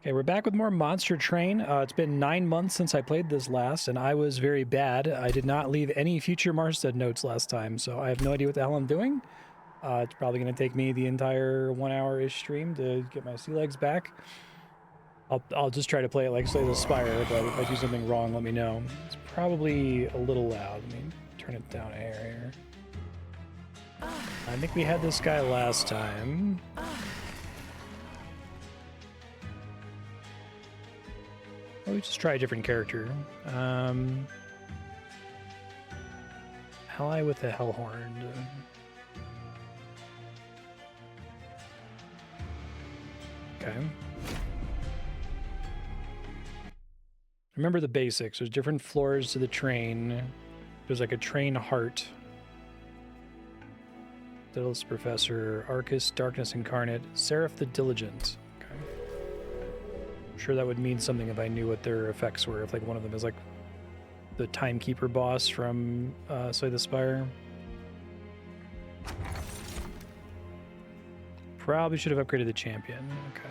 Okay, we're back with more Monster Train. It's been 9 months since I played this last, and I was very bad. I did not leave any future Marstead notes last time, so I have no idea what the hell I'm doing. It's probably going to take me the entire 1 hour-ish stream to get my sea legs back. I'll just try to play it like Slay the Spire, but if I do something wrong, let me know. It's probably a little loud. Let me turn it down a hair here. I think we had this guy last time. Well, we just try a different character. Ally with the Hellhorn. Okay. Remember the basics. There's different floors to the train. There's like a train heart. Daedalus Professor, Archus, Darkness Incarnate, Seraph the Diligent. Okay. I'm sure that would mean something if I knew what their effects were. If like one of them is like the Timekeeper boss from Slay the Spire. Probably should have upgraded the champion. Okay.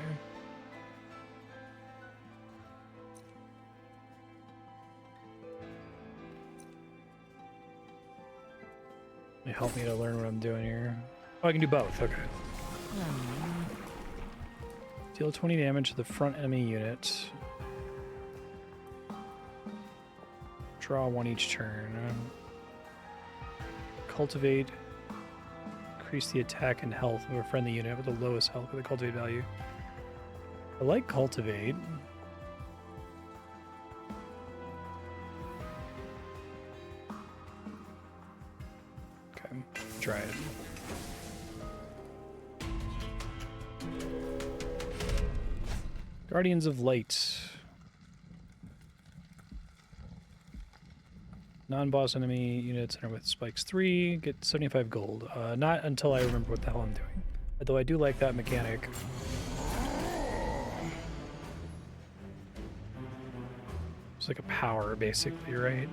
Help me to learn what I'm doing here. Oh, I can do both. Okay. Deal 20 damage to the front enemy unit. Draw one each turn. Cultivate. Increase the attack and health of a friendly unit with the lowest health with the cultivate value. I like cultivate. Try it. Guardians of Light. Non-boss enemy units enter with spikes 3, get 75 gold. Not until I remember what the hell I'm doing. Although I do like that mechanic. It's like a power, basically, right?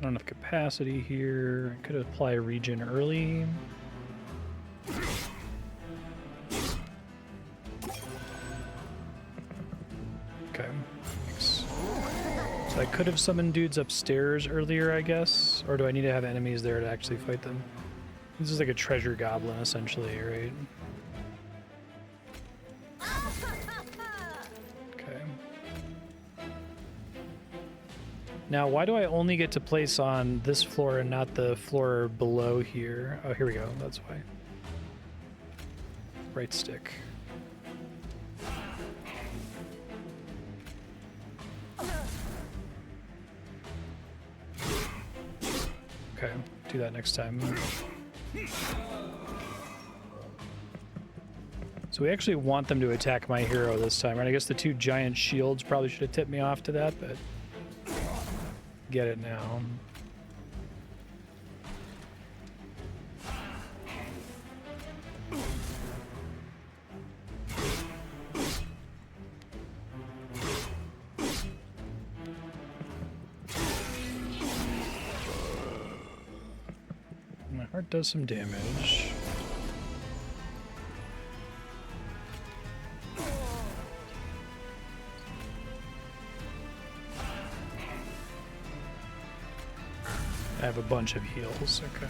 Not enough capacity here. Could apply a regen early. Okay. Thanks. So I could have summoned dudes upstairs earlier, I guess. Or do I need to have enemies there to actually fight them? This is like a treasure goblin, essentially, right? Now, why do I only get to place on this floor and not the floor below here? Oh, here we go. That's why. Right stick. Okay, do that next time. So we actually want them to attack my hero this time, right? I guess the two giant shields probably should have tipped me off to that, but... get it now. My heart does some damage. I have a bunch of heals, okay.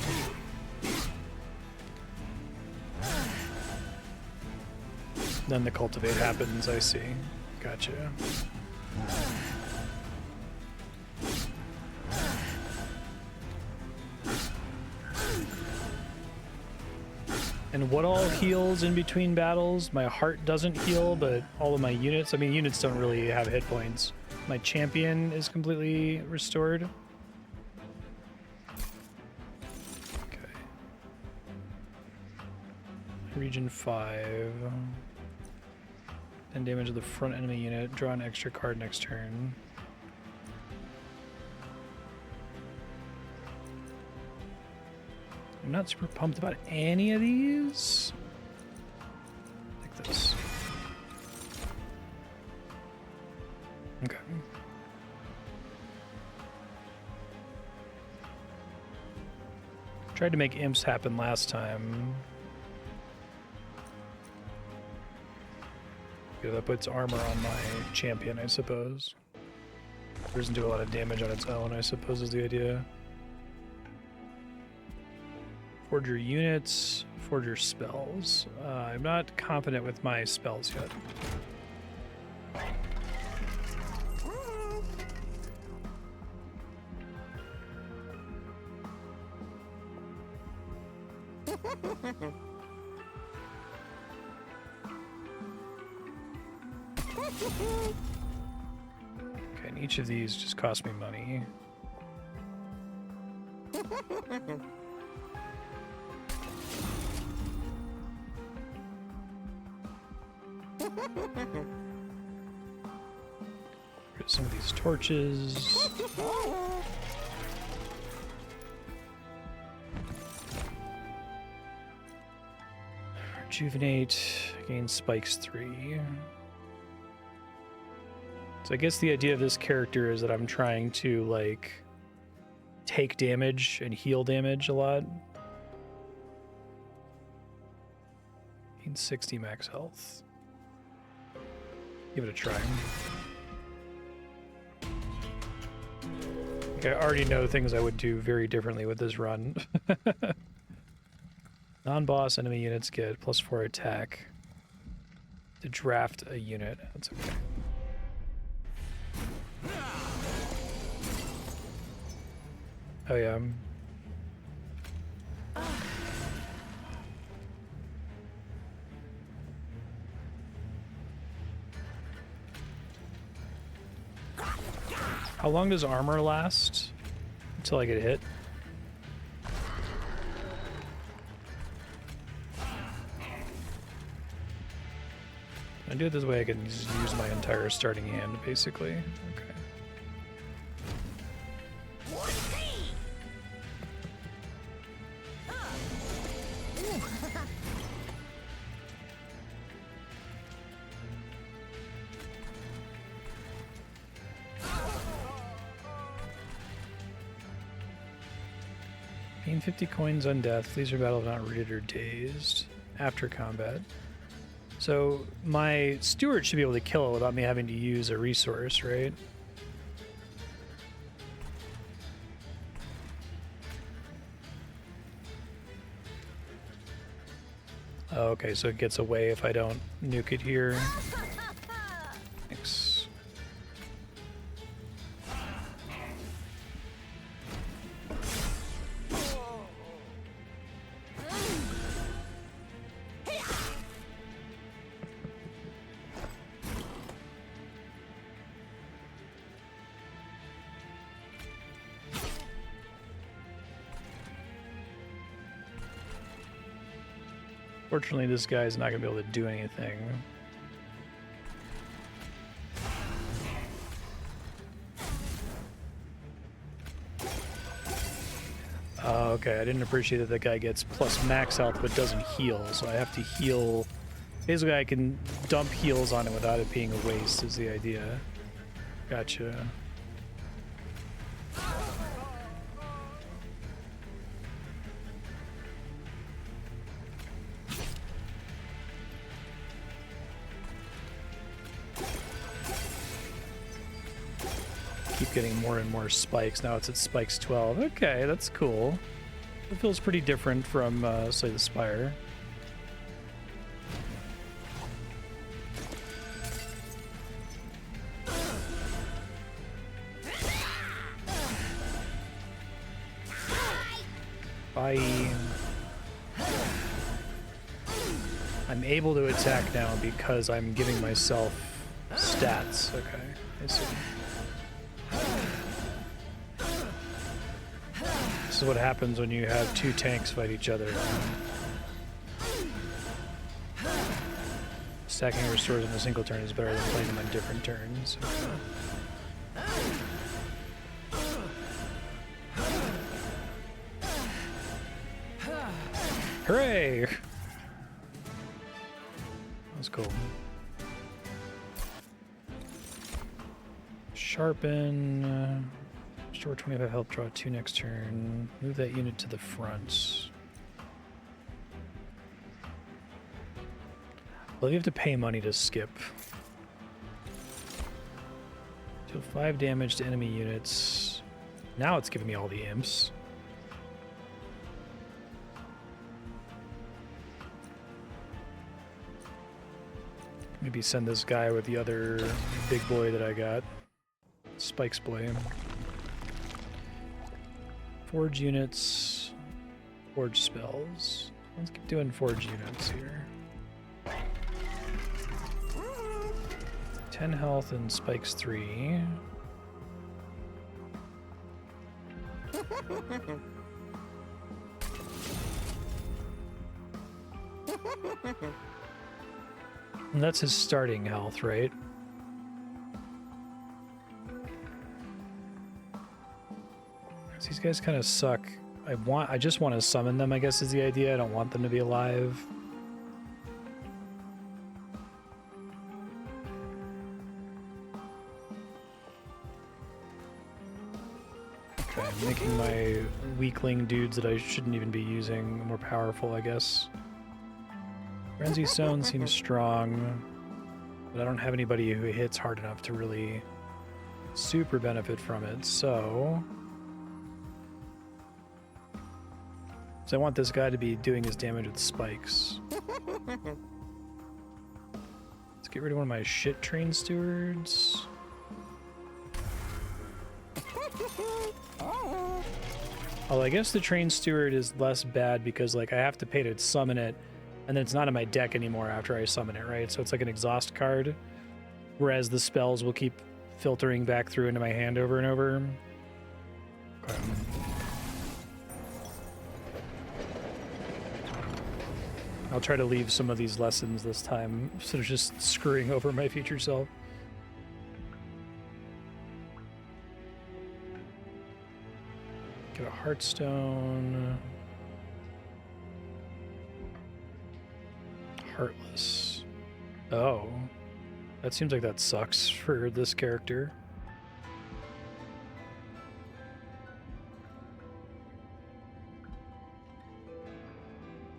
Then the cultivate happens, I see. Gotcha. And what all heals in between battles? My heart doesn't heal, but all of my units, I mean, units don't really have hit points. My champion is completely restored. Region 5. 10 damage to the front enemy unit. Draw an extra card next turn. I'm not super pumped about any of these. Take this. Okay. Tried to make imps happen last time. Okay, that puts armor on my champion, I suppose. It doesn't do a lot of damage on its own, I suppose is the idea. Forge your units, forge your spells. I'm not confident with my spells yet. Okay, and each of these just cost me money. Get some of these torches. Rejuvenate, gain spikes 3. So I guess the idea of this character is that I'm trying to, like, take damage and heal damage a lot. Gain 60 max health. Give it a try. Okay, I already know things I would do very differently with this run. Non-boss enemy units get +4 attack to draft a unit. That's okay. Oh yeah. How long does armor last until I get hit? I do it this way, I can just use my entire starting hand, basically. Okay. Gain 50 coins on death. Leaves your battle not rooted or dazed after combat. So my steward should be able to kill it without me having to use a resource, right? Oh, okay, so it gets away if I don't nuke it here. Thanks. Fortunately, this guy's not going to be able to do anything. Okay, I didn't appreciate that guy gets plus max health but doesn't heal, so I have to heal. Basically, I can dump heals on it without it being a waste is the idea. Gotcha. Keep getting more and more spikes. Now it's at spikes 12. Okay, that's cool. It feels pretty different from, say, the Spire. Bye. I'm able to attack now because I'm giving myself stats. Okay, I see. This is what happens when you have two tanks fight each other. Stacking restores in a single turn is better than playing them on different turns. Hooray! That was cool. Sharpen. Restore 25 health, draw 2 next turn. Move that unit to the front. Well, you have to pay money to skip. Deal 5 damage to enemy units. Now it's giving me all the imps. Maybe send this guy with the other big boy that I got. Spike's boy. Forge units. Forge spells. Let's keep doing forge units here. 10 health and spikes 3. And that's his starting health, right? These guys kind of suck. I just want to summon them, I guess is the idea. I don't want them to be alive. Okay, I'm making my weakling dudes that I shouldn't even be using more powerful, I guess. Frenzy Stone seems strong, but I don't have anybody who hits hard enough to really super benefit from it, so I want this guy to be doing his damage with spikes. Let's get rid of one of my shit train stewards. Although I guess the train steward is less bad because like I have to pay to summon it, and then it's not in my deck anymore after I summon it, right? So it's like an exhaust card, whereas the spells will keep filtering back through into my hand over and over. Okay. I'll try to leave some of these lessons this time instead of just screwing over my future self. Get a Heartstone. Heartless. Oh. That seems like that sucks for this character.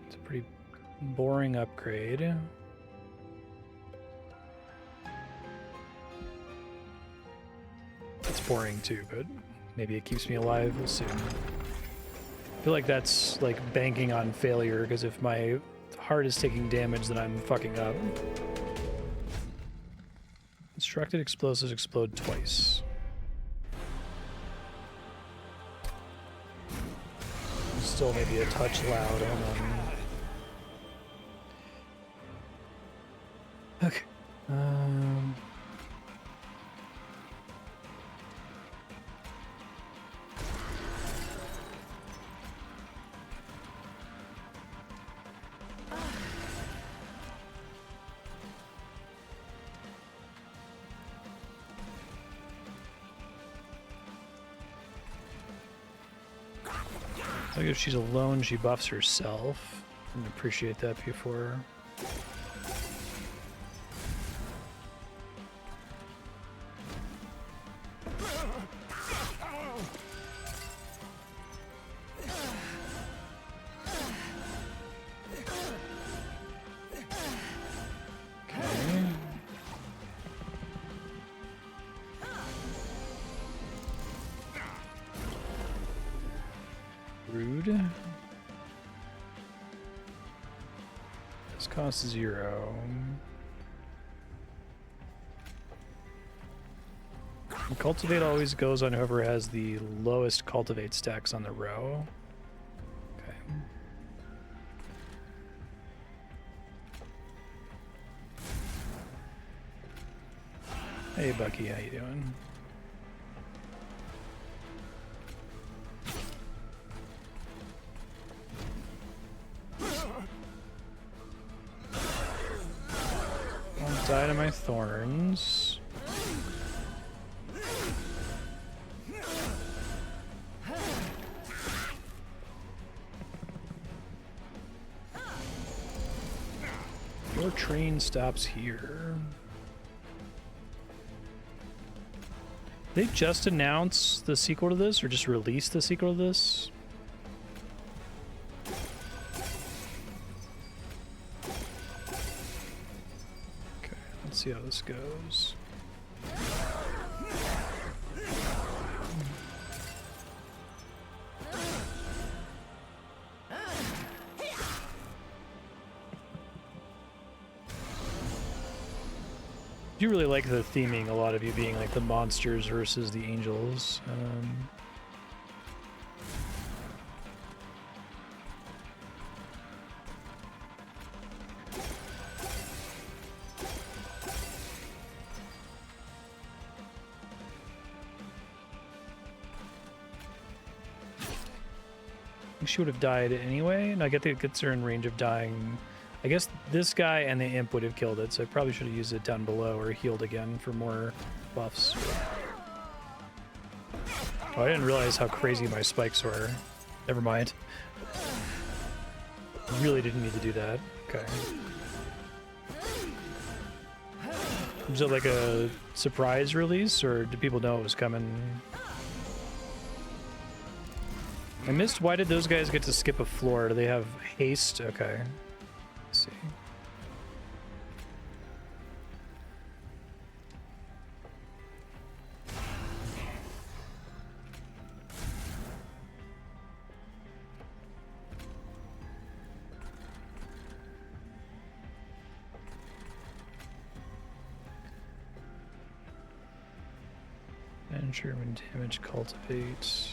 It's a pretty boring upgrade. It's boring too, but maybe it keeps me alive. We'll see. I feel like that's like banking on failure, because if my heart is taking damage, then I'm fucking up. Constructed explosives explode twice. Still maybe a touch loud. Hold on. Okay. I guess if she's alone, she buffs herself. Didn't appreciate that before. Cost 0. And cultivate always goes on whoever has the lowest cultivate stacks on the row. Okay. Hey Bucky, how you doing? Die to my thorns. Your train stops here. They just announced the sequel to this, or just released the sequel to this? Okay, let's see how this goes. I do really like the theming, a lot of you being like the monsters versus the angels. She would have died anyway, and I get that it gets her in range of dying. I guess this guy and the imp would have killed it, so I probably should have used it down below or healed again for more buffs. Oh, I didn't realize how crazy my spikes were. Never mind. Really didn't need to do that. Okay. Was it like a surprise release, or did people know it was coming? I missed, why did those guys get to skip a floor? Do they have haste? Okay. Let's see. And German damage cultivates.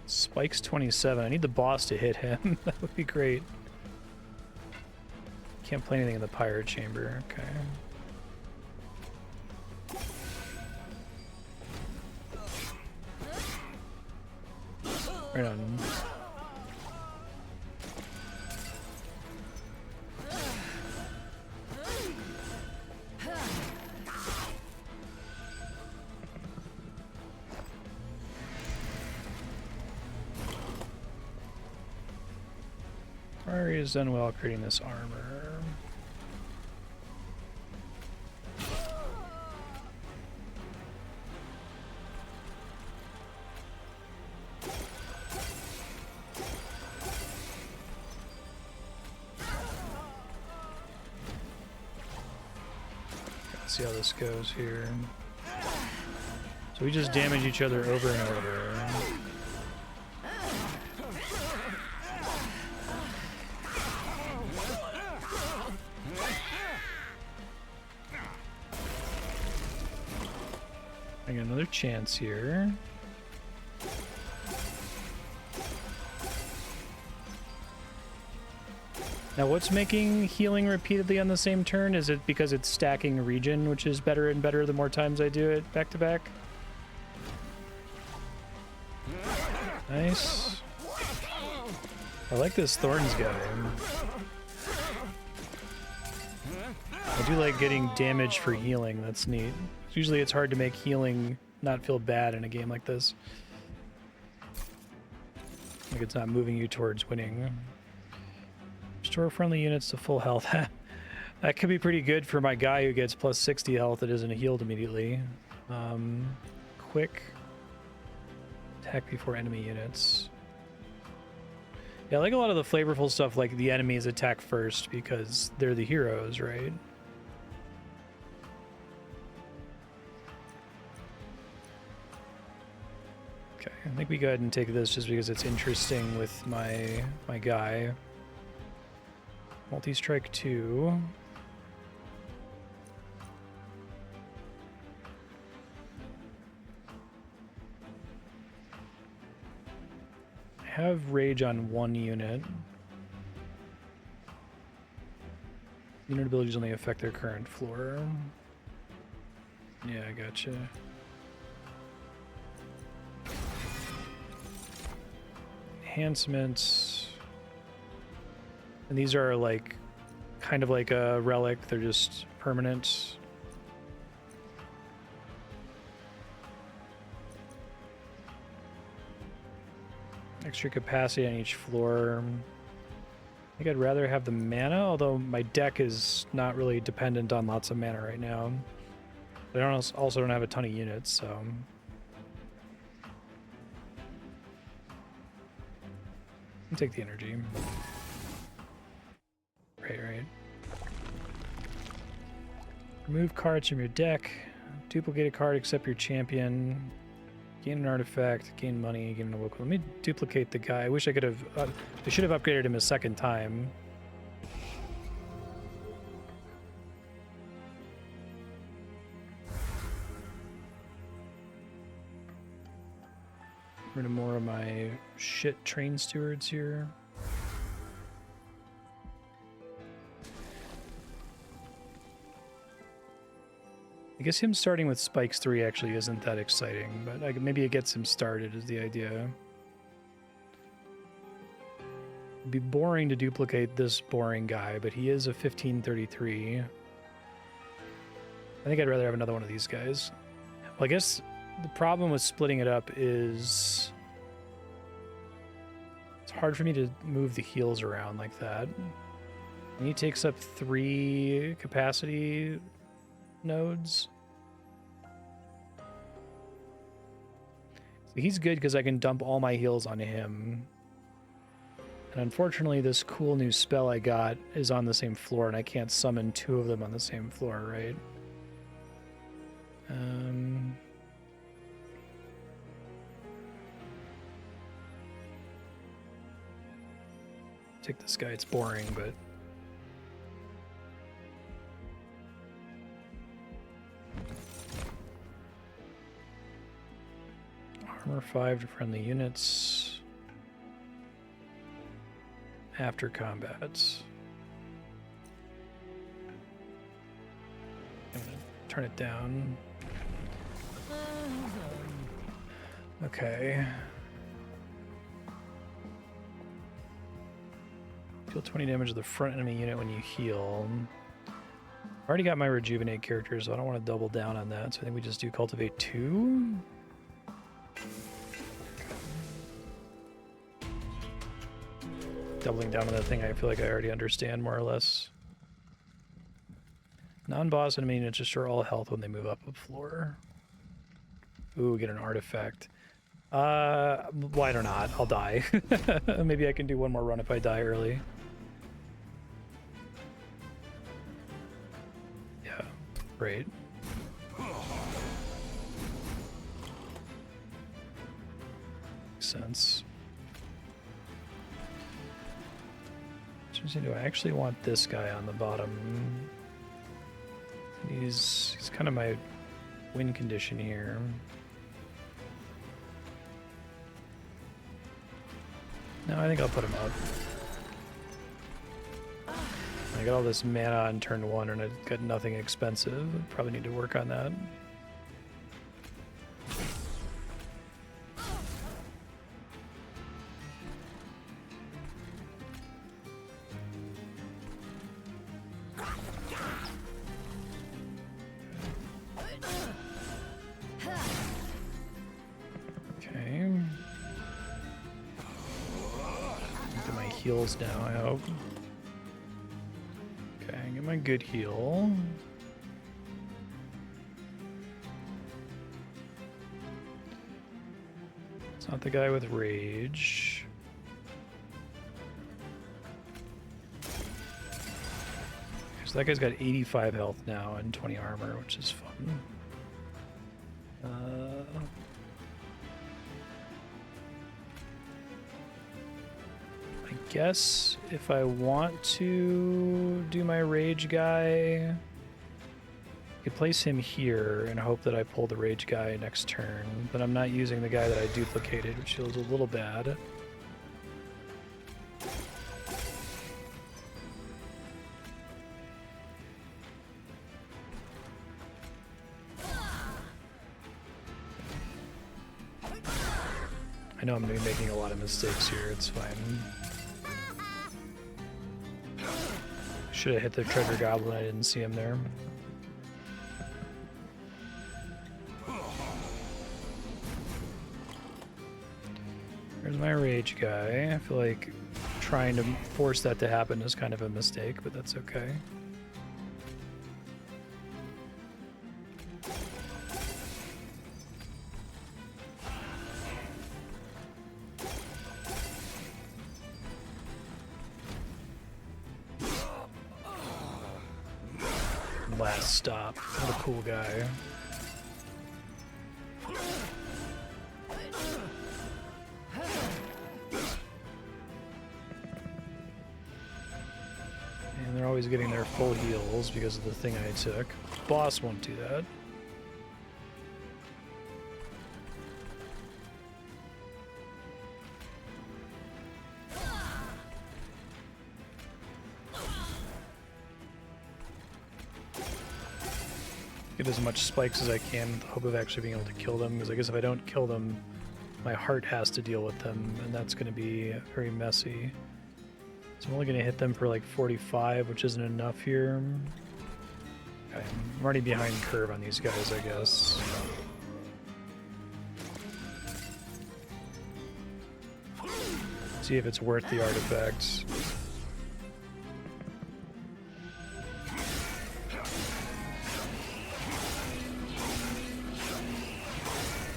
Spike's 27. I need the boss to hit him. That would be great. Can't play anything in the pirate chamber. Okay. Right on. Ari has done well creating this armor. Let's see how this goes here. So we just damage each other over and over. I got another chance here. Now what's making healing repeatedly on the same turn? Is it because it's stacking region, which is better and better the more times I do it back to back? Nice. I like this Thorns guy. I do like getting damage for healing, that's neat. Usually it's hard to make healing not feel bad in a game like this. Like it's not moving you towards winning. Restore friendly units to full health. That could be pretty good for my guy who gets plus 60 health that isn't healed immediately. Quick. Attack before enemy units. Yeah, I like a lot of the flavorful stuff, like the enemies attack first because they're the heroes, right? Okay, I think we go ahead and take this just because it's interesting with my guy. Multi-strike 2. I have rage on one unit. Unit abilities only affect their current floor. Yeah, I gotcha. Enhancements. And these are like kind of like a relic, they're just permanent. Extra capacity on each floor. I think I'd rather have the mana, although my deck is not really dependent on lots of mana right now. But I also don't have a ton of units, so... I'll take the energy. Right. Remove cards from your deck. Duplicate a card except your champion. Gain an artifact. Gain money. Gain a local. Let me duplicate the guy. I wish I could have... I should have upgraded him a second time. Rid of more of my shit train stewards here. I guess him starting with Spikes 3 actually isn't that exciting, but maybe it gets him started is the idea. It'd be boring to duplicate this boring guy, but he is a 1533. I think I'd rather have another one of these guys. Well, I guess the problem with splitting it up is it's hard for me to move the heals around like that. And he takes up 3 capacity nodes. So he's good because I can dump all my heals onto him. And unfortunately, this cool new spell I got is on the same floor, and I can't summon 2 of them on the same floor, right? Take this guy, it's boring, but... Armor 5 to friendly units. After combat. I'm gonna turn it down. Okay. Deal 20 damage to the front enemy unit when you heal. I've already got my Rejuvenate character, so I don't want to double down on that. So I think we just do Cultivate 2. Doubling down on that thing I feel like I already understand more or less. Non-boss enemy units restore all health when they move up a floor. Ooh, get an artifact. Why not? I'll die. Maybe I can do one more run if I die early. Yeah, great. Makes sense. Do I actually want this guy on the bottom? He's kind of my win condition here. No, I think I'll put him up. I got all this mana on turn 1 and I got nothing expensive. Probably need to work on that. Heals now, I hope. Okay, get my good heal. It's not the guy with rage. So that guy's got 85 health now and 20 armor, which is fun. I guess if I want to do my rage guy, I could place him here and hope that I pull the rage guy next turn, but I'm not using the guy that I duplicated, which feels a little bad. I know I'm going to be making a lot of mistakes here, it's fine. Should have hit the treasure goblin, I didn't see him there. There's my rage guy. I feel like trying to force that to happen is kind of a mistake, but that's okay. Last stop. What a cool guy. And they're always getting their full heals because of the thing I took. Boss won't do that. Get as much spikes as I can with the hope of actually being able to kill them, because I guess if I don't kill them, my heart has to deal with them, and that's going to be very messy. So I'm only going to hit them for like 45, which isn't enough here. Okay, I'm already behind curve on these guys, I guess. See if it's worth the artifacts.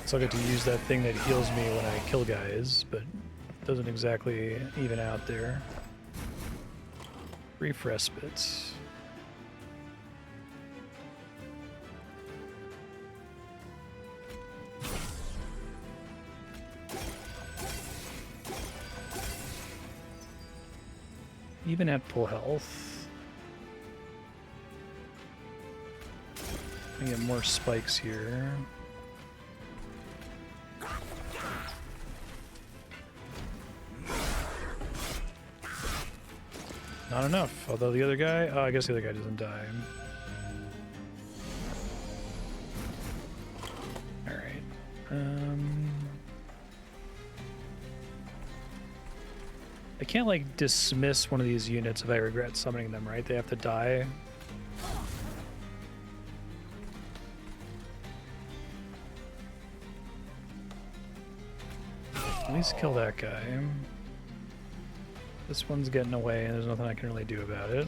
So I get to use that thing that heals me when I kill guys, but it doesn't exactly even out there. Brief respites. Even at full health. I get more spikes here. Not enough, although the other guy, oh, I guess the other guy doesn't die. Alright. I can't, like, dismiss one of these units if I regret summoning them, right? They have to die. At least kill that guy. This one's getting away, and there's nothing I can really do about it.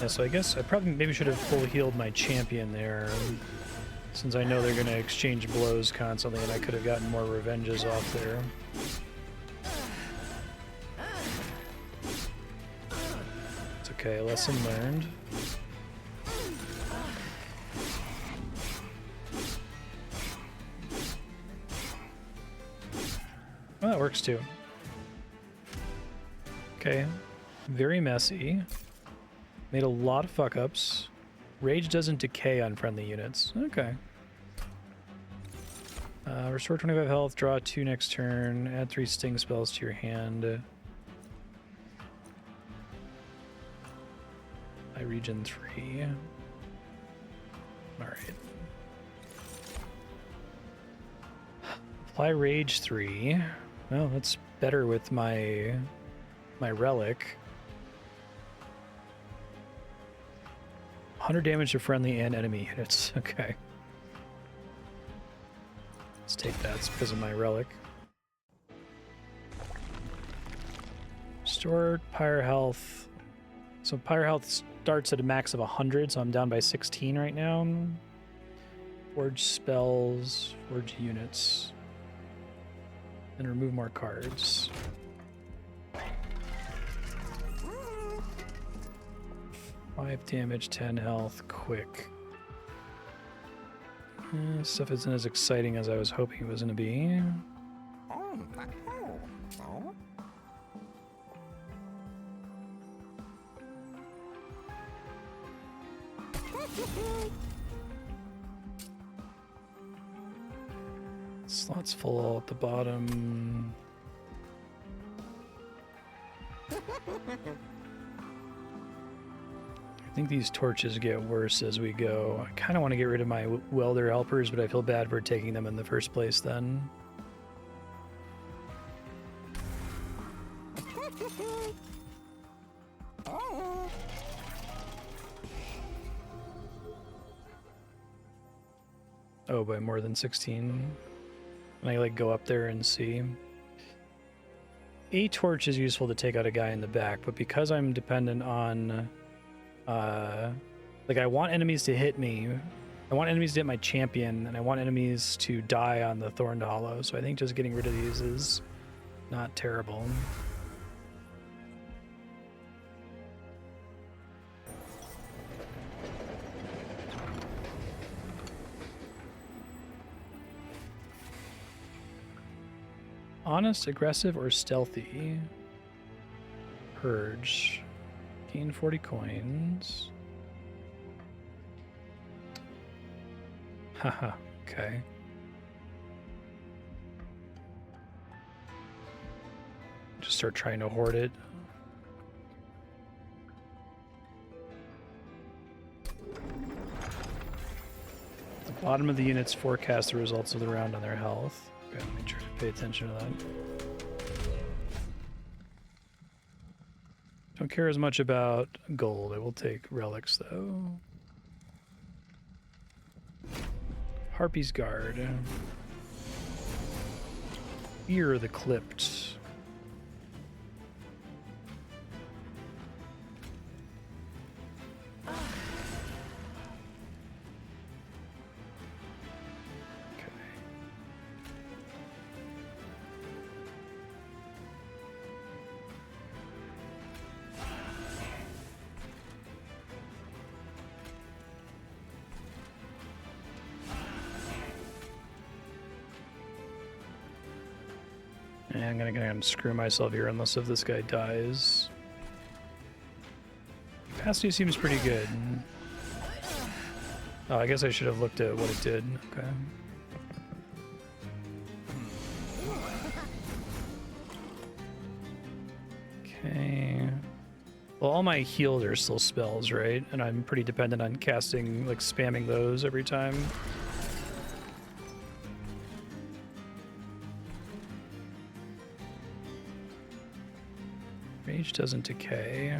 Yeah, so I guess I probably maybe should have full healed my champion there, since I know they're going to exchange blows constantly, and I could have gotten more revenges off there. It's okay, lesson learned. Well, that works too. Okay, very messy. Made a lot of fuck-ups. Rage doesn't decay on friendly units. Okay. Restore 25 health, draw 2 next turn, add 3 sting spells to your hand. I regen 3. Alright. Apply rage 3. Well, that's better with my relic. 100 damage to friendly and enemy units. Okay. Let's take that. It's because of my relic. Restored pyre health. So pyre health starts at a max of 100, so I'm down by 16 right now. Forge spells, forge units. And remove more cards. Five damage, 10 health, quick. Stuff isn't as exciting as I was hoping it was going to be. Slots full at the bottom. I think these torches get worse as we go. I kind of want to get rid of my welder helpers, but I feel bad for taking them in the first place then. Oh, by more than 16. Can I like go up there and see? A torch is useful to take out a guy in the back, but because I'm dependent on, like I want enemies to hit me, I want enemies to hit my champion, and I want enemies to die on the Thorned Hollow, so I think just getting rid of these is not terrible. Honest, aggressive, or stealthy? Purge. Gain 40 coins. Haha, okay. Just start trying to hoard it. The bottom of the units forecast the results of the round on their health. Okay, let me try to pay attention to that. Don't care as much about gold. I will take relics though. Harpy's Guard. Ear the Clipped. I'm gonna screw myself here unless if this guy dies. Capacity seems pretty good. Oh, I guess I should have looked at what it did. Okay. Okay. Well, all my heals are still spells, right? And I'm pretty dependent on casting, like spamming those every time. Rage doesn't decay.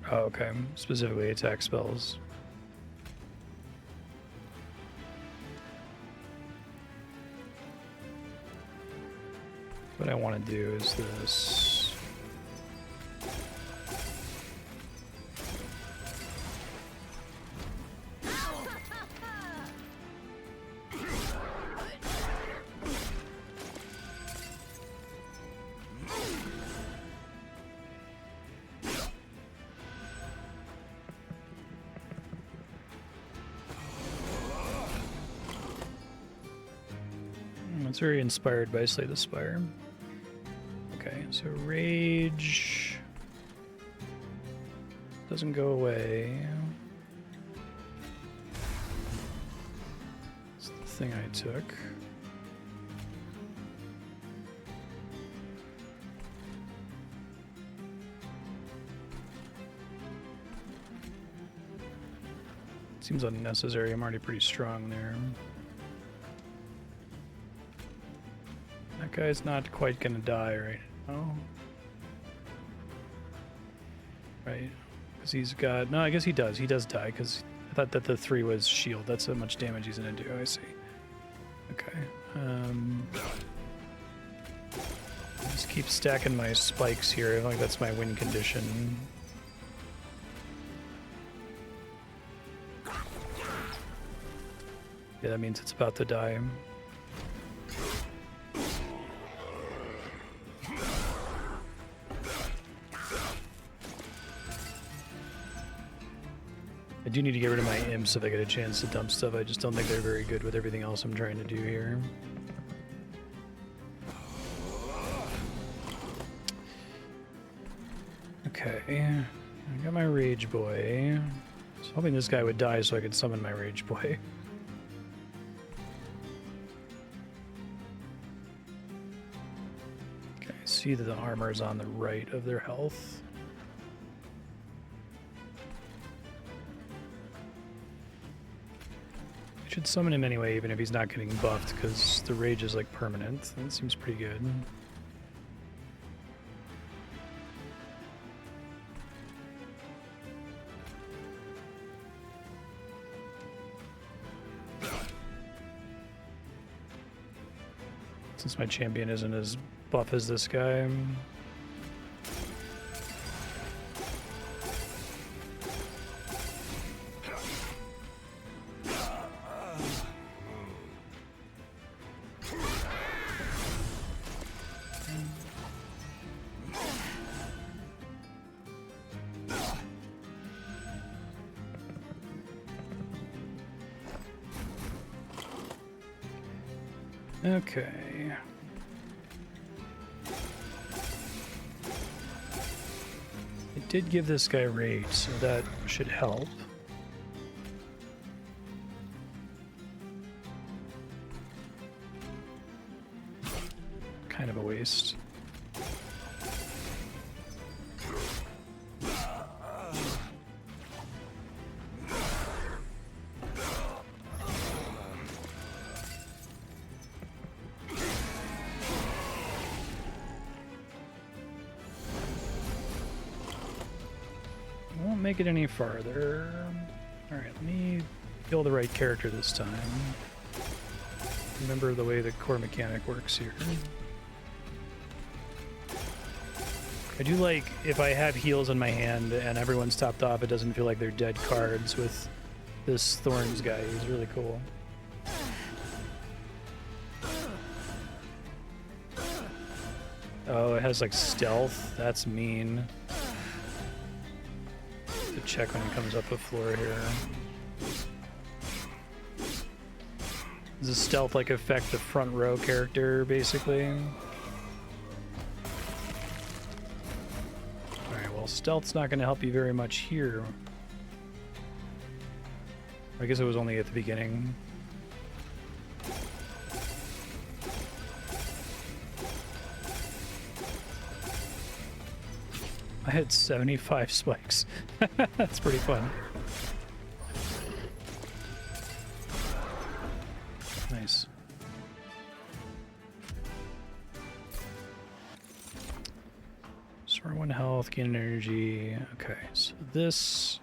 Oh, okay. Specifically attack spells. What I want to do is this. It's very inspired by Slay the Spire. Okay, so Rage doesn't go away. It's the thing I took. Seems unnecessary. I'm already pretty strong there. That guy's not quite gonna die right now. Right. Because he's got... No, I guess he does. He does die, because I thought that the 3 was shield. That's how much damage he's gonna do. I see. Okay. Just keep stacking my spikes here. I think that's my win condition. Yeah, that means it's about to die. I do need to get rid of my imps if I get a chance to dump stuff. I just don't think they're very good with everything else I'm trying to do here. Okay, I got my Rage Boy. I was hoping this guy would die so I could summon my Rage Boy. Okay, I see that the armor is on the right of their health. Should summon him anyway, even if he's not getting buffed, because the rage is like permanent. That seems pretty good. Since my champion isn't as buff as this guy. Okay. It did give this guy rage, so that should help. Kind of a waste. Make it any farther. All right, let me kill the right character this time. Remember the way the core mechanic works here. I do like if I have heals in my hand and everyone's topped off, it doesn't feel like they're dead cards with this Thorns guy. He's really cool. Oh, it has like stealth. That's mean. Check when he comes up the floor here. Does the stealth like affect the front row character basically? Alright, well stealth's not going to help you very much here. I guess it was only at the beginning. I had 75 spikes. That's pretty fun. Nice. Restore 1 health, gain energy. Okay, so this...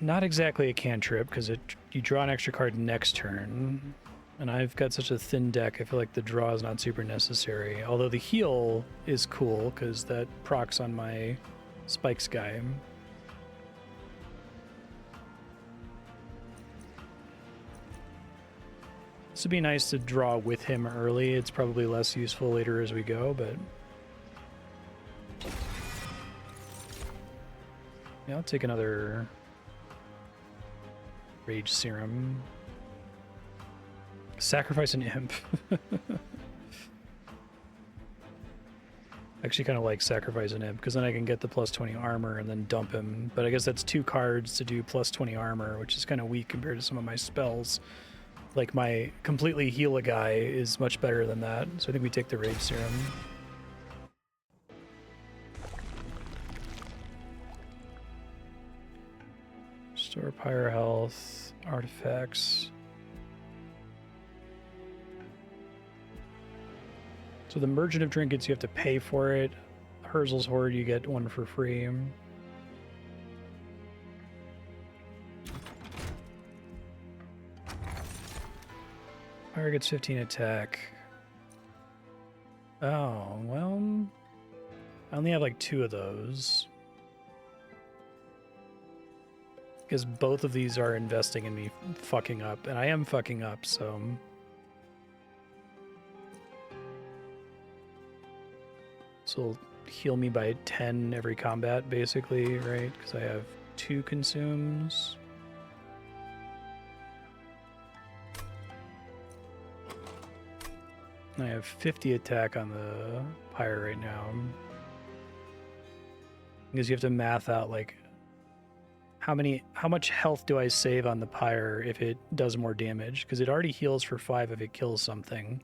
Not exactly a cantrip, because you draw an extra card next turn. And I've got such a thin deck, I feel like the draw is not super necessary. Although the heal is cool, because that procs on my Spikes guy. This would be nice to draw with him early. It's probably less useful later as we go, but... Yeah, I'll take another Rage Serum. Sacrifice an imp. I actually kind of like sacrifice an imp because then I can get the plus 20 armor and then dump him. But I guess that's 2 cards to do plus 20 armor, which is kind of weak compared to some of my spells. Like my completely heal a guy is much better than that. So I think we take the Rage Serum. Restore Pyre health, artifacts. So the Merchant of Trinkets, you have to pay for it. Herzl's Hoard, you get 1 for free. Fire gets 15 attack. Oh, well... I only have like 2 of those. Because both of these are investing in me fucking up. And I am fucking up, so... So it'll heal me by 10 every combat, basically, right? Because I have 2 consumes. I have 50 attack on the Pyre right now. Because you have to math out, like, how much health do I save on the Pyre if it does more damage? Because it already heals for 5 if it kills something.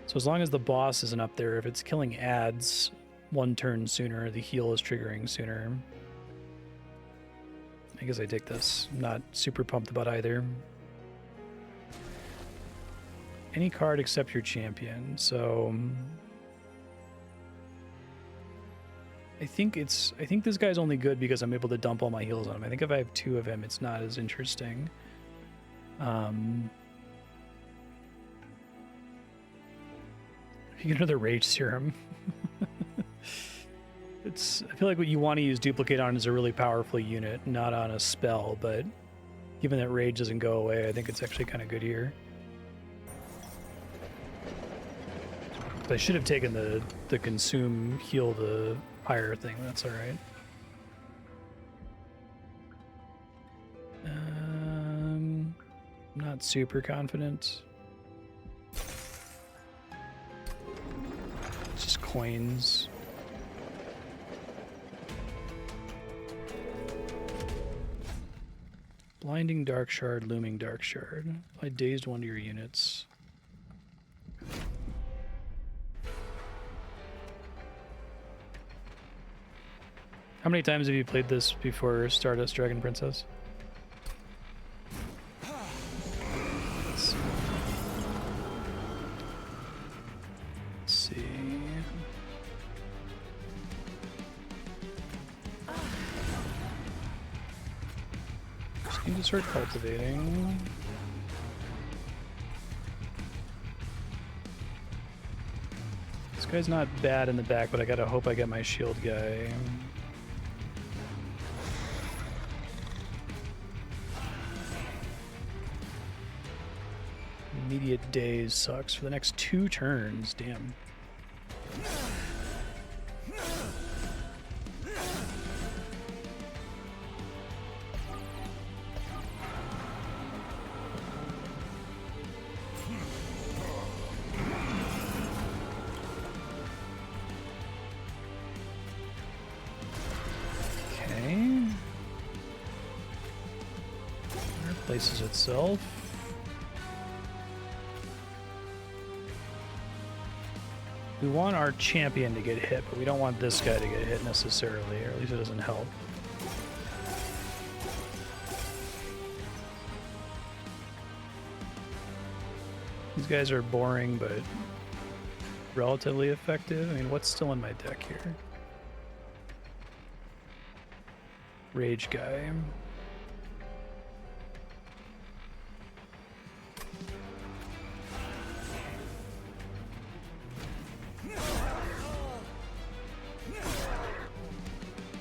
So as long as the boss isn't up there, if it's killing ads 1 turn sooner, the heal is triggering sooner. I guess I take this. I'm not super pumped about either. Any card except your champion. So I think this guy's only good because I'm able to dump all my heals on him. I think if I have 2 of him, it's not as interesting. You get another rage serum. I feel like what you want to use duplicate on is a really powerful unit, not on a spell, but given that rage doesn't go away, I think it's actually kind of good here. I should have taken the consume heal the higher thing. That's all right. Not super confident. It's just coins. Blinding Dark Shard, Looming Dark Shard. I dazed one of your units. How many times have you played this before Stardust Dragon Princess? Let's see. Just need to start cultivating. This guy's not bad in the back, but I gotta hope I get my shield guy. Immediate daze sucks for the next 2 turns. Damn. Okay. Replaces itself. We want our champion to get hit, but we don't want this guy to get hit necessarily, or at least it doesn't help. These guys are boring, but relatively effective. I mean, what's still in my deck here? Rage guy.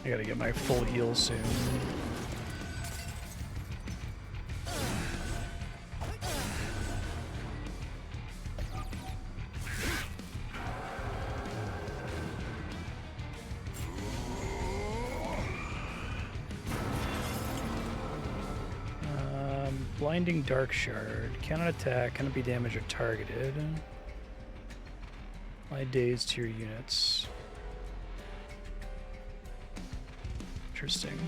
I gotta get my full heal soon. Blinding Dark Shard. Cannot attack, cannot be damaged or targeted. Apply daze to your units. Interesting.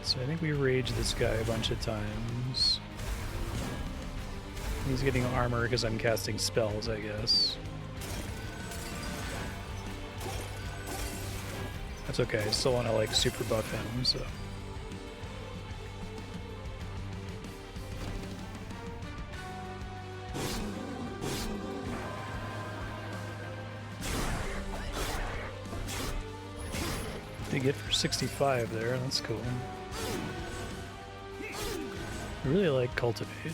So I think we rage this guy a bunch of times. He's getting armor because I'm casting spells, I guess. That's okay, I still want to like super buff him, so. They get for 65 there, that's cool. I really like Cultivate.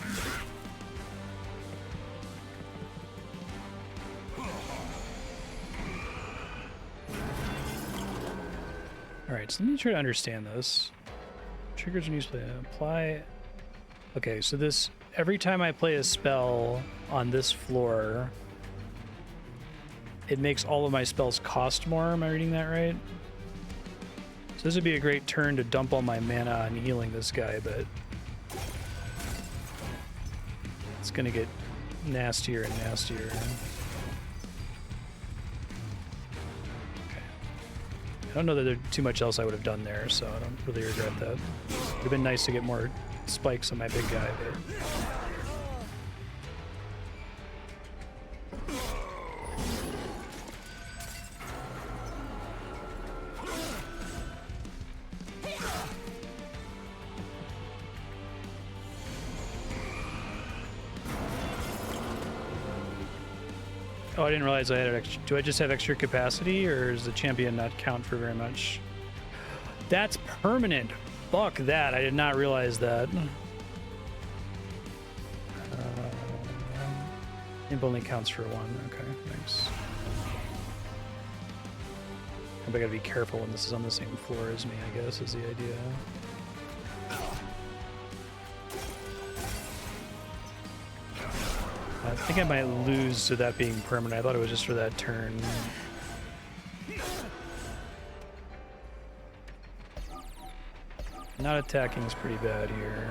Alright, so let me try to understand this. Triggers when you apply. Okay, so this, every time I play a spell on this floor, it makes all of my spells cost more. Am I reading that right? So this would be a great turn to dump all my mana on healing this guy, but it's gonna get nastier and nastier. Okay. I don't know that there's too much else I would have done there, so I don't really regret that. It would have been nice to get more spikes on my big guy, but... Oh, I didn't realize I had extra. Do I just have extra capacity, or does the champion not count for very much? That's permanent. Fuck that. I did not realize that. Imp only counts for one. Okay, thanks. I gotta be careful when this is on the same floor as me, I guess, is the idea. I think I might lose to that being permanent. I thought it was just for that turn. Not attacking is pretty bad here.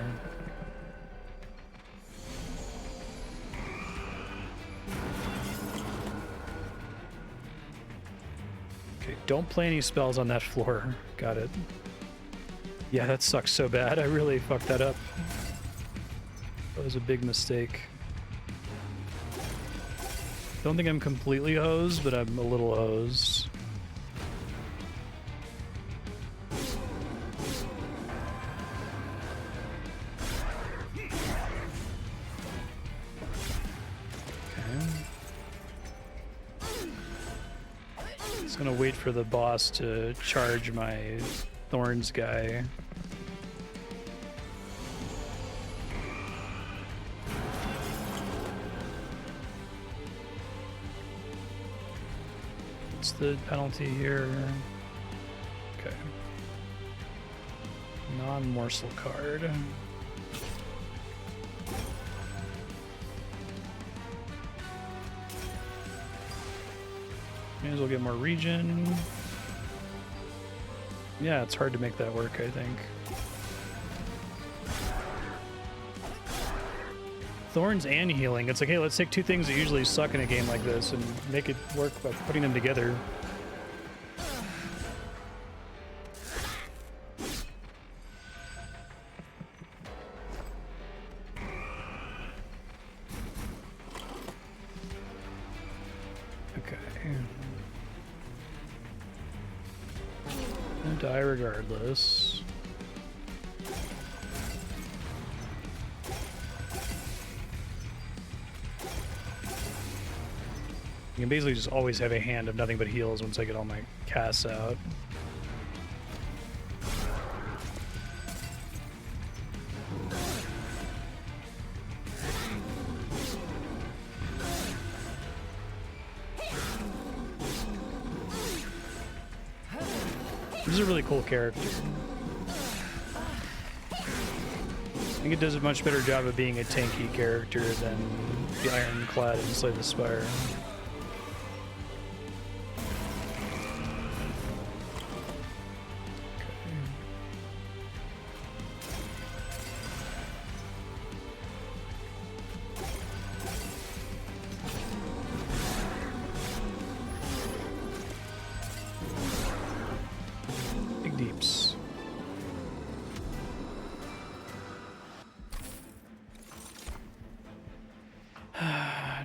Okay, don't play any spells on that floor. Got it. Yeah, that sucks so bad. I really fucked that up. That was a big mistake. Don't think I'm completely hosed, but I'm a little hosed. Gonna wait for the boss to charge my Thorns guy. What's the penalty here? Okay. Non-morsel card. May as well get more regen. Yeah, it's hard to make that work, I think. Thorns and healing. It's like, hey, let's take two things that usually suck in a game like this and make it work by putting them together. Die regardless. You can basically just always have a hand of nothing but heals once I get all my casts out. This is a really cool character. I think it does a much better job of being a tanky character than the Ironclad in Slay the Spire.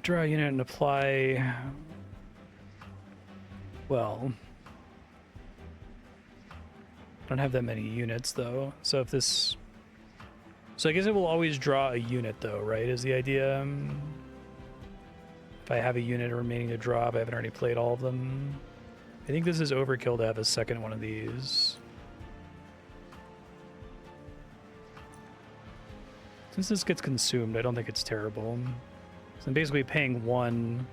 Draw a unit and apply. Well, I don't have that many units though. So if this, so I guess it will always draw a unit though, right? Is the idea? If I have a unit remaining to draw, if I haven't already played all of them. I think this is overkill to have a second one of these. Since this gets consumed, I don't think it's terrible. So I'm basically paying one,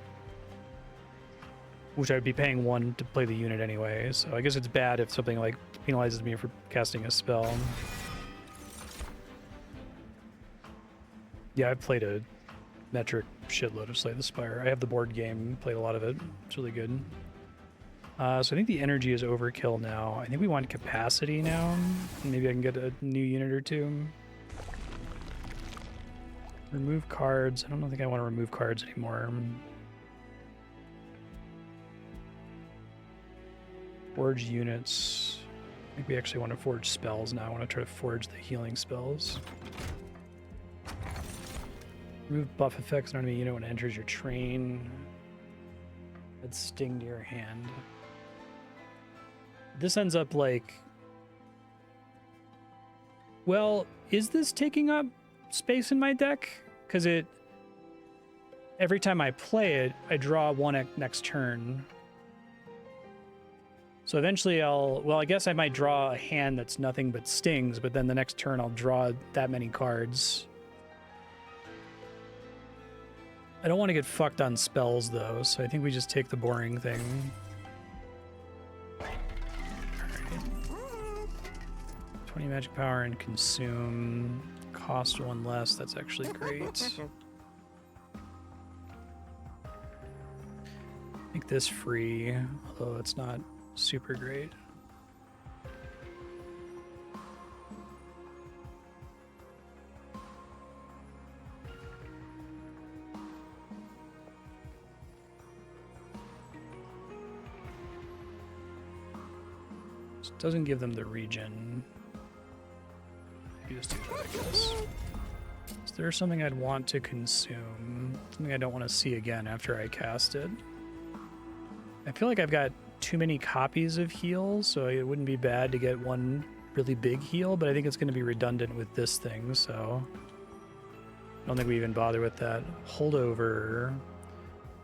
which I'd be paying one to play the unit anyway, so I guess it's bad if something like penalizes me for casting a spell. Yeah, I've played a metric shitload of Slay the Spire. I have the board game, played a lot of it. It's really good. So I think the energy is overkill now. I think we want capacity now. Maybe I can get a new unit or two. Remove cards. I don't think I want to remove cards anymore. Forge units. I think we actually want to forge spells now. I want to try to forge the healing spells. Remove buff effects on enemy unit when it enters your train. Add sting to your hand. This ends up like... Well, is this taking up space in my deck? Because it, every time I play it, I draw one next turn. So eventually well, I guess I might draw a hand that's nothing but stings, but then the next turn I'll draw that many cards. I don't want to get fucked on spells, though, so I think we just take the boring thing. Alright. 20 magic power and consume. Cost 1 less. That's actually great. Make this free, although it's not super great. Doesn't give them the regen. You just do that, I guess. Is there something I'd want to consume? Something I don't want to see again after I cast it? I feel like I've got too many copies of heal, so it wouldn't be bad to get one really big heal, but I think it's going to be redundant with this thing, so I don't think we even bother with that. Holdover.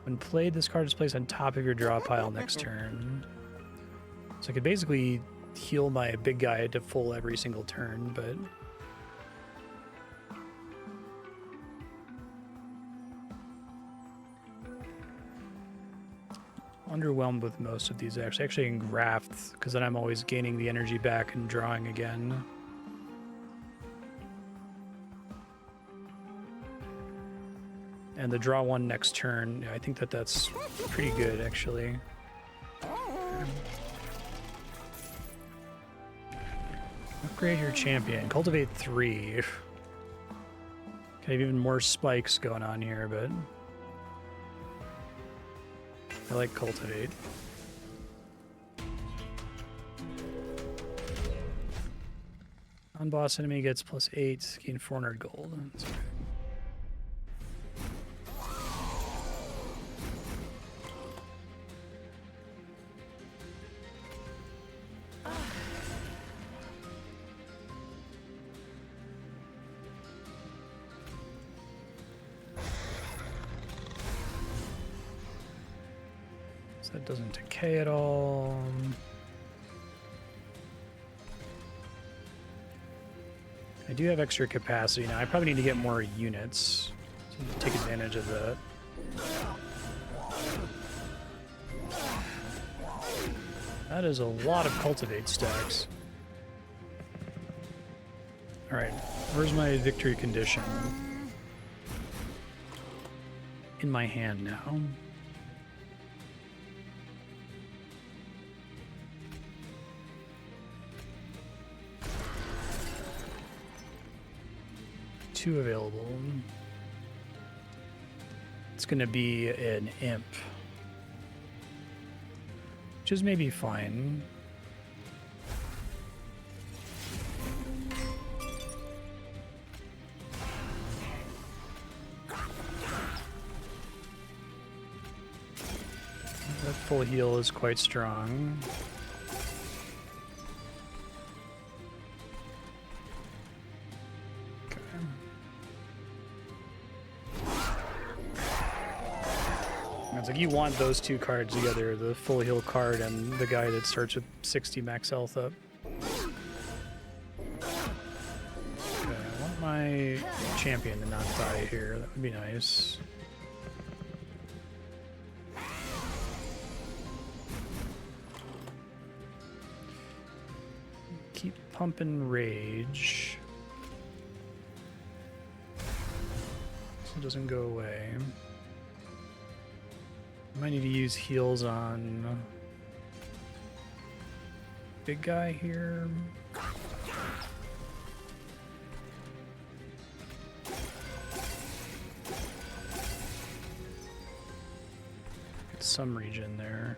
When played, this card is placed on top of your draw pile next turn. So I could basically heal my big guy to full every single turn, but underwhelmed with most of these actually in graft, because then I'm always gaining the energy back and drawing again. And the draw one next turn, I think that's pretty good actually. Upgrade your champion. Cultivate 3. Can have even more spikes going on here, but I like cultivate. On-boss enemy gets +8, gain 400 gold. That's okay. That doesn't decay at all. I do have extra capacity now. I probably need to get more units to take advantage of that. That is a lot of cultivate stacks. Alright, where's my victory condition? In my hand now. Available. It's gonna be an imp, which is maybe fine. That full heal is quite strong. It's like you want those two cards together, the full heal card and the guy that starts with 60 max health up. Okay, I want my champion to not die here. That would be nice. Keep pumping rage. So it doesn't go away. I might need to use heals on big guy here. Get some regen there.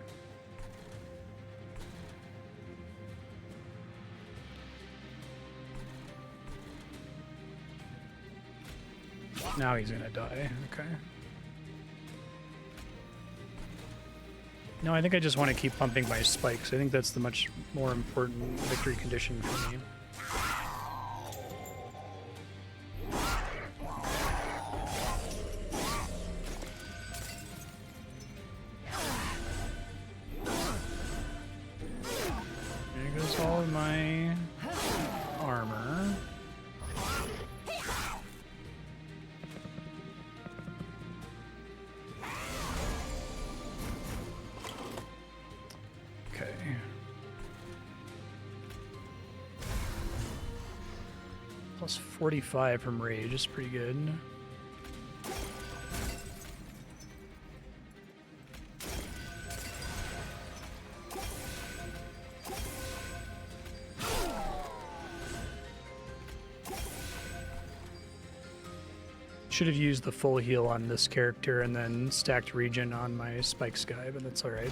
Now he's gonna die. Okay. No, I think I just want to keep pumping my spikes. I think that's the much more important victory condition for me. There goes all of my armor. Plus 45 from rage is pretty good. Should have used the full heal on this character and then stacked regen on my Spikes guy, but that's alright.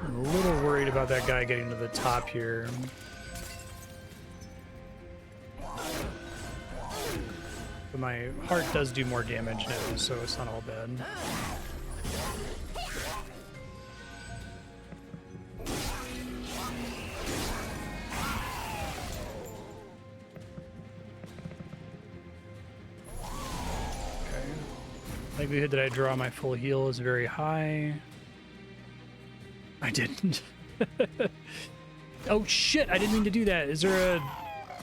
I'm a little worried about that guy getting to the top here. But my heart does do more damage now, so it's not all bad. Likelihood that I draw my full heal is very high. I didn't. Oh shit, I didn't mean to do that. Is there a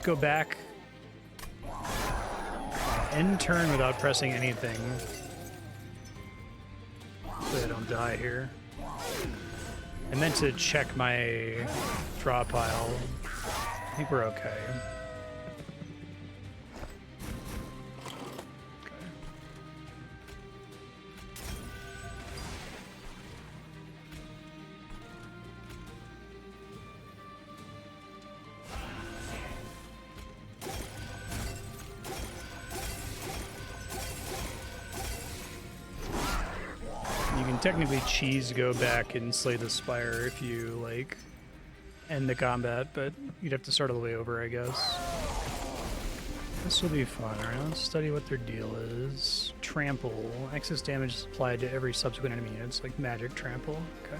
go back? End turn without pressing anything. So I don't die here. I meant to check my draw pile. I think we're okay. Technically cheese go back and slay the spire if you like end the combat, but you'd have to start all the way over, I guess. This will be fun. Alright, let's study what their deal is. Trample. Excess damage is applied to every subsequent enemy unit. It's like magic trample. Okay.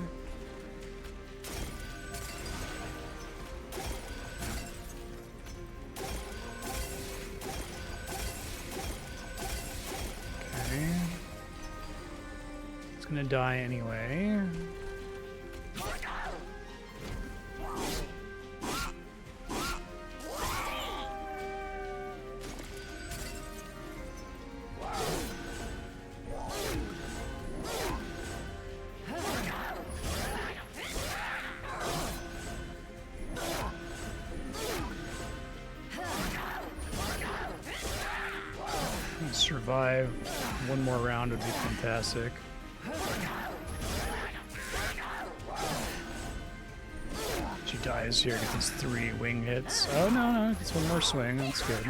Gonna die anyway. Survive one more round would be fantastic. She dies here, gets these 3 wing hits. Oh no, it's one more swing, that's good.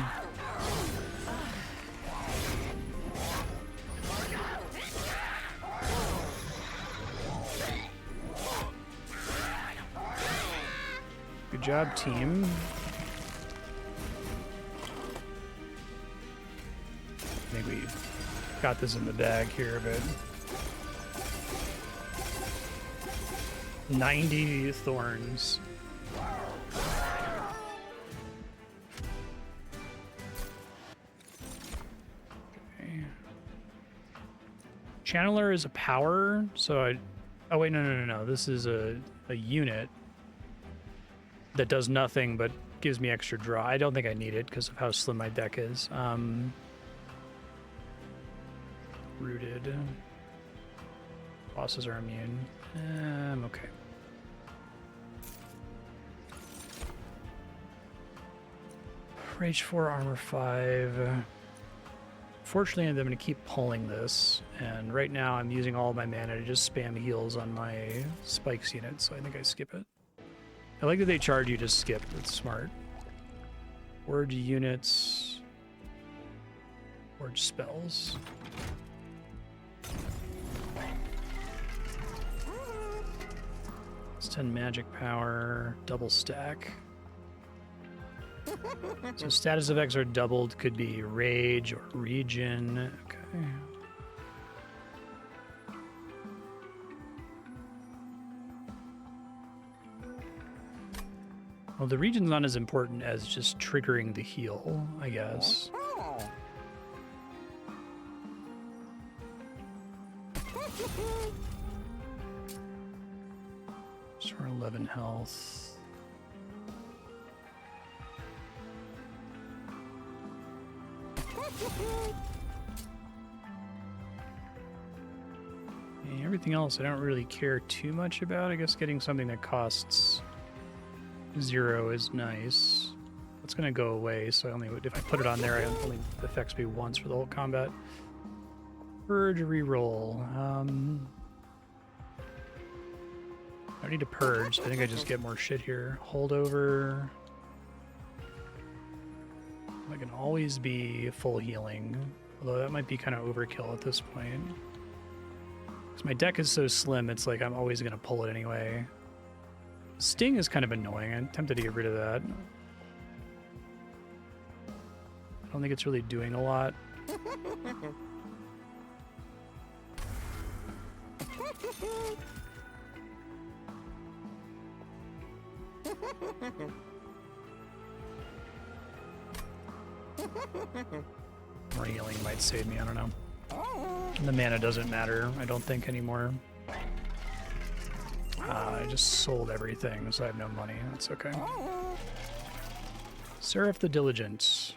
Good job, team. I think we got this in the bag here, but 90 thorns. Okay. Channeler is a power, so I... Oh wait, no. This is a unit that does nothing but gives me extra draw. I don't think I need it because of how slim my deck is. Rooted. Bosses are immune. I'm okay. Rage 4, armor 5. Fortunately, I'm going to keep pulling this, and right now I'm using all my mana to just spam heals on my Spikes unit, so I think I skip it. I like that they charge you to skip. That's smart. Forge units. Forge spells. It's 10 magic power, double stack. So status effects are doubled, could be rage or regen. Okay. Well, the regen's not as important as just triggering the heal, I guess. Just for 11 health. Everything else I don't really care too much about. I guess getting something that costs 0 is nice. It's gonna go away, so I only if I put it on there, it only affects me once for the whole combat. Purge reroll. I need to purge. I think I just get more shit here. Holdover. I can always be full healing, although that might be kind of overkill at this point. Because my deck is so slim, it's like I'm always gonna pull it anyway. Sting is kind of annoying. I'm tempted to get rid of that. I don't think it's really doing a lot. More healing might save me, I don't know. And the mana doesn't matter, I don't think, anymore. I just sold everything, so I have no money. That's okay. Seraph the Diligent.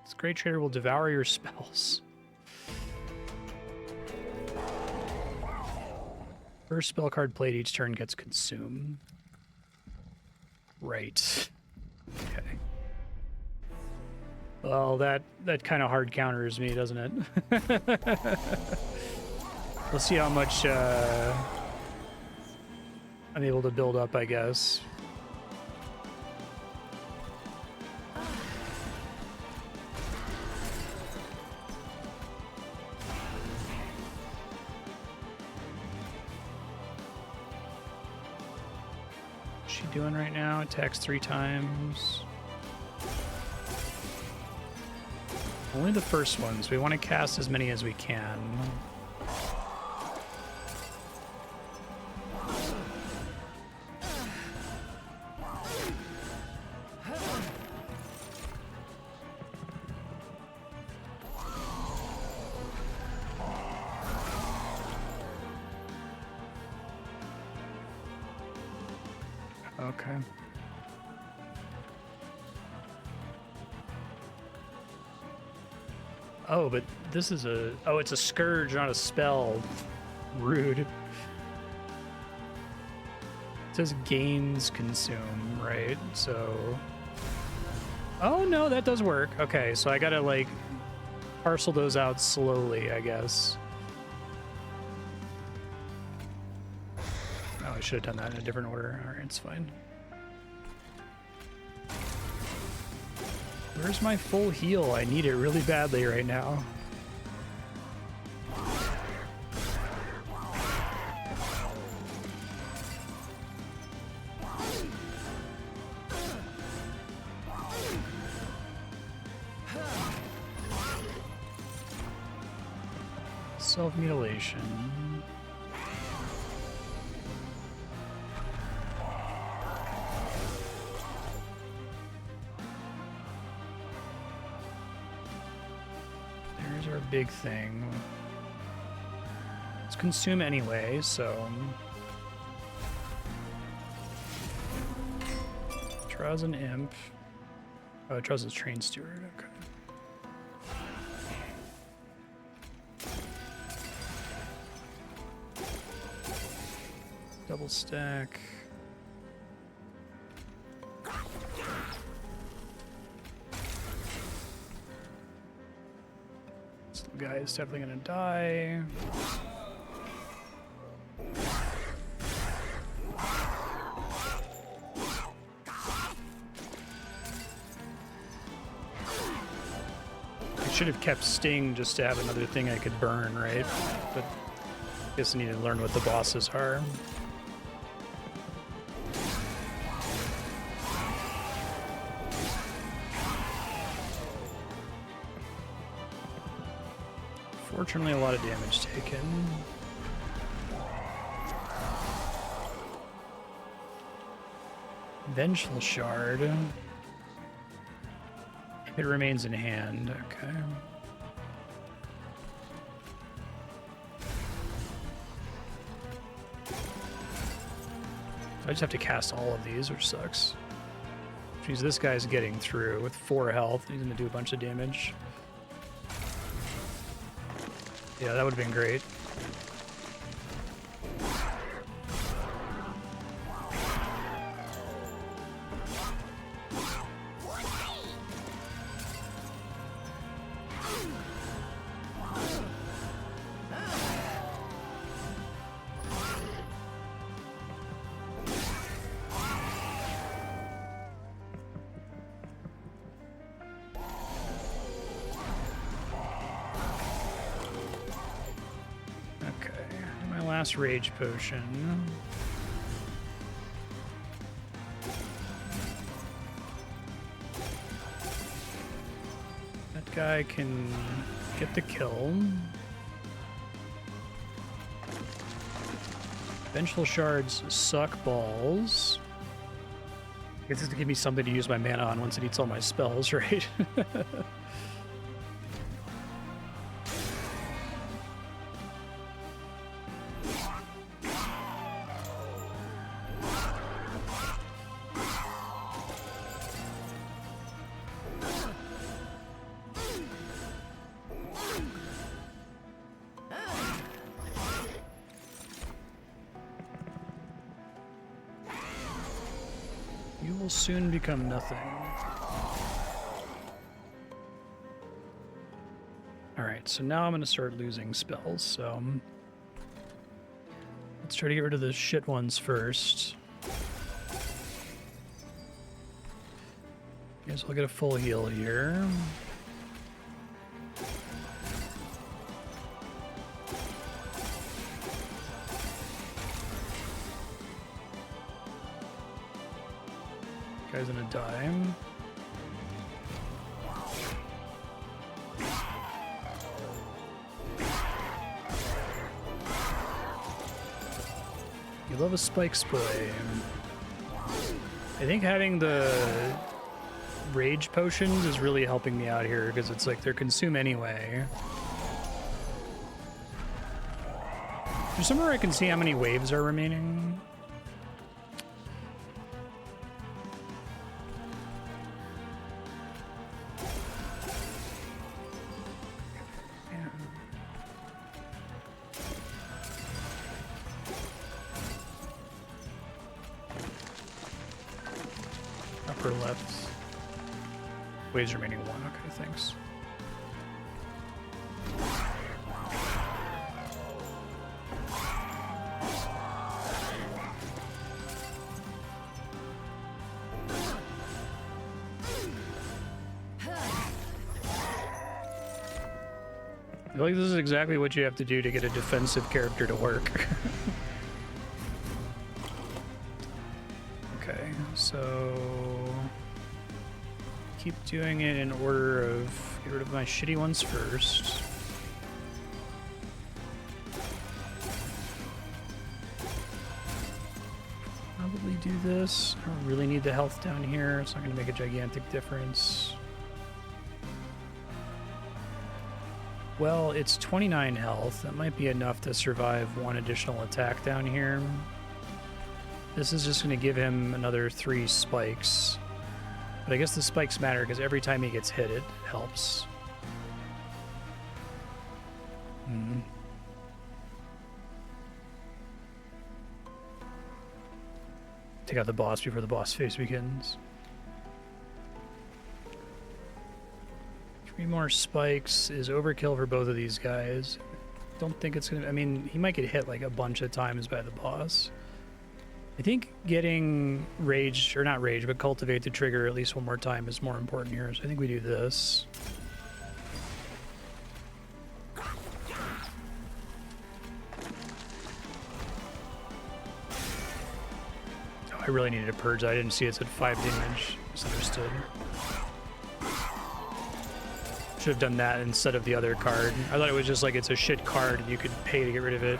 This great trader will devour your spells. First spell card played each turn gets consumed. Right. Okay. Well, that kind of hard counters me, doesn't it? We'll see how much I'm able to build up, I guess. What's she doing right now? Attacks 3 times. Only the first ones. We want to cast as many as we can. Okay. Oh, but this is a... Oh, it's a Scourge, not a spell. Rude. It says gains consume, right? So... Oh, no, that does work. Okay, so I gotta, like, parcel those out slowly, I guess. Oh, I should have done that in a different order. Alright, it's fine. Where's my full heal? I need it really badly right now. Self-mutilation. There's our big thing. Let's consume anyway, so... Draws an imp. Oh, it draws a train steward, okay. Double stack. This little guy is definitely gonna die. I should have kept Sting just to have another thing I could burn, right? But I guess I need to learn what the bosses are. Fortunately, a lot of damage taken. Vengeful Shard. It remains in hand, okay. I just have to cast all of these, which sucks. Which means this guy's getting through with 4 health. He's gonna do a bunch of damage. Yeah, that would have been great. last rage potion. That guy can get the kill. Vengeful shards suck balls. I guess it's to give me something to use my mana on once it eats all my spells, right? You will soon become nothing. Alright, so now I'm going to start losing spells, so let's try to get rid of the shit ones first. Guess I'll get a full heal here. Guy's gonna die. You love a spike spray. I think having the rage potions is really helping me out here because it's like they're consume anyway. There's somewhere I can see how many waves are remaining. Upper left. Waves remaining one. Okay, thanks. I feel like this is exactly what you have to do to get a defensive character to work. Okay, so keep doing it in order of get rid of my shitty ones first. Probably do this. I don't really need the health down here. It's not going to make a gigantic difference. Well, it's 29 health. That might be enough to survive one additional attack down here. This is just going to give him another 3 spikes. But I guess the spikes matter because every time he gets hit, it helps. Take out the boss before the boss phase begins. 3 more spikes is overkill for both of these guys. Don't think it's gonna... I mean, he might get hit like a bunch of times by the boss. I think getting rage, or not rage, but cultivate to trigger at least one more time is more important here. So I think we do this. Oh, I really needed a purge. I didn't see it said 5 damage. Misunderstood. Should have done that instead of the other card. I thought it was just like it's a shit card and you could pay to get rid of it.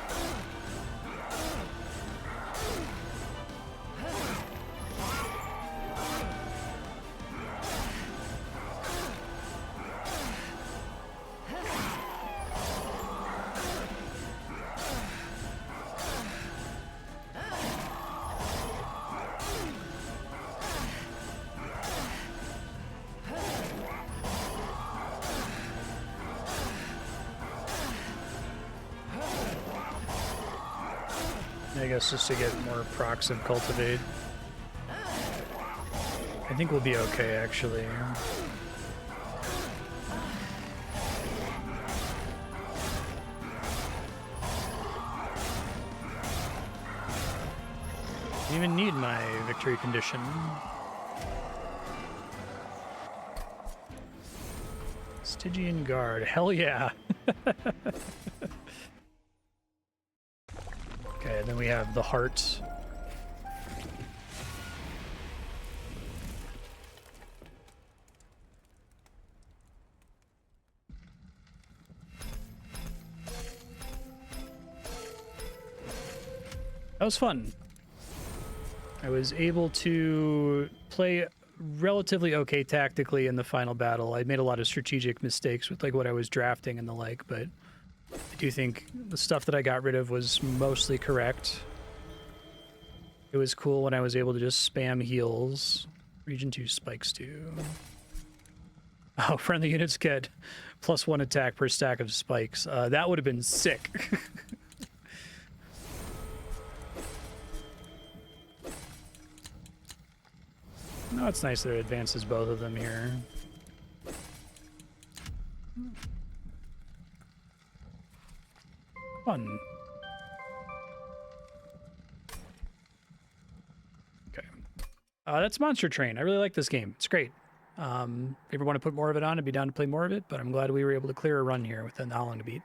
I guess just to get more procs of cultivate. I think we'll be okay, actually. Don't even need my victory condition. Stygian Guard, hell yeah! And then we have the heart. That was fun. I was able to play relatively okay tactically in the final battle. I made a lot of strategic mistakes with like what I was drafting and the like, but I do think the stuff that I got rid of was mostly correct. It was cool when I was able to just spam heals. Region 2 spikes too. Oh, friendly units get +1 attack per stack of spikes. That would have been sick. No, it's nice that it advances both of them here. Fun. Okay. That's Monster Train. I really like this game. It's great. If you ever want to put more of it on, I'd be down to play more of it, but I'm glad we were able to clear a run here with not long to beat.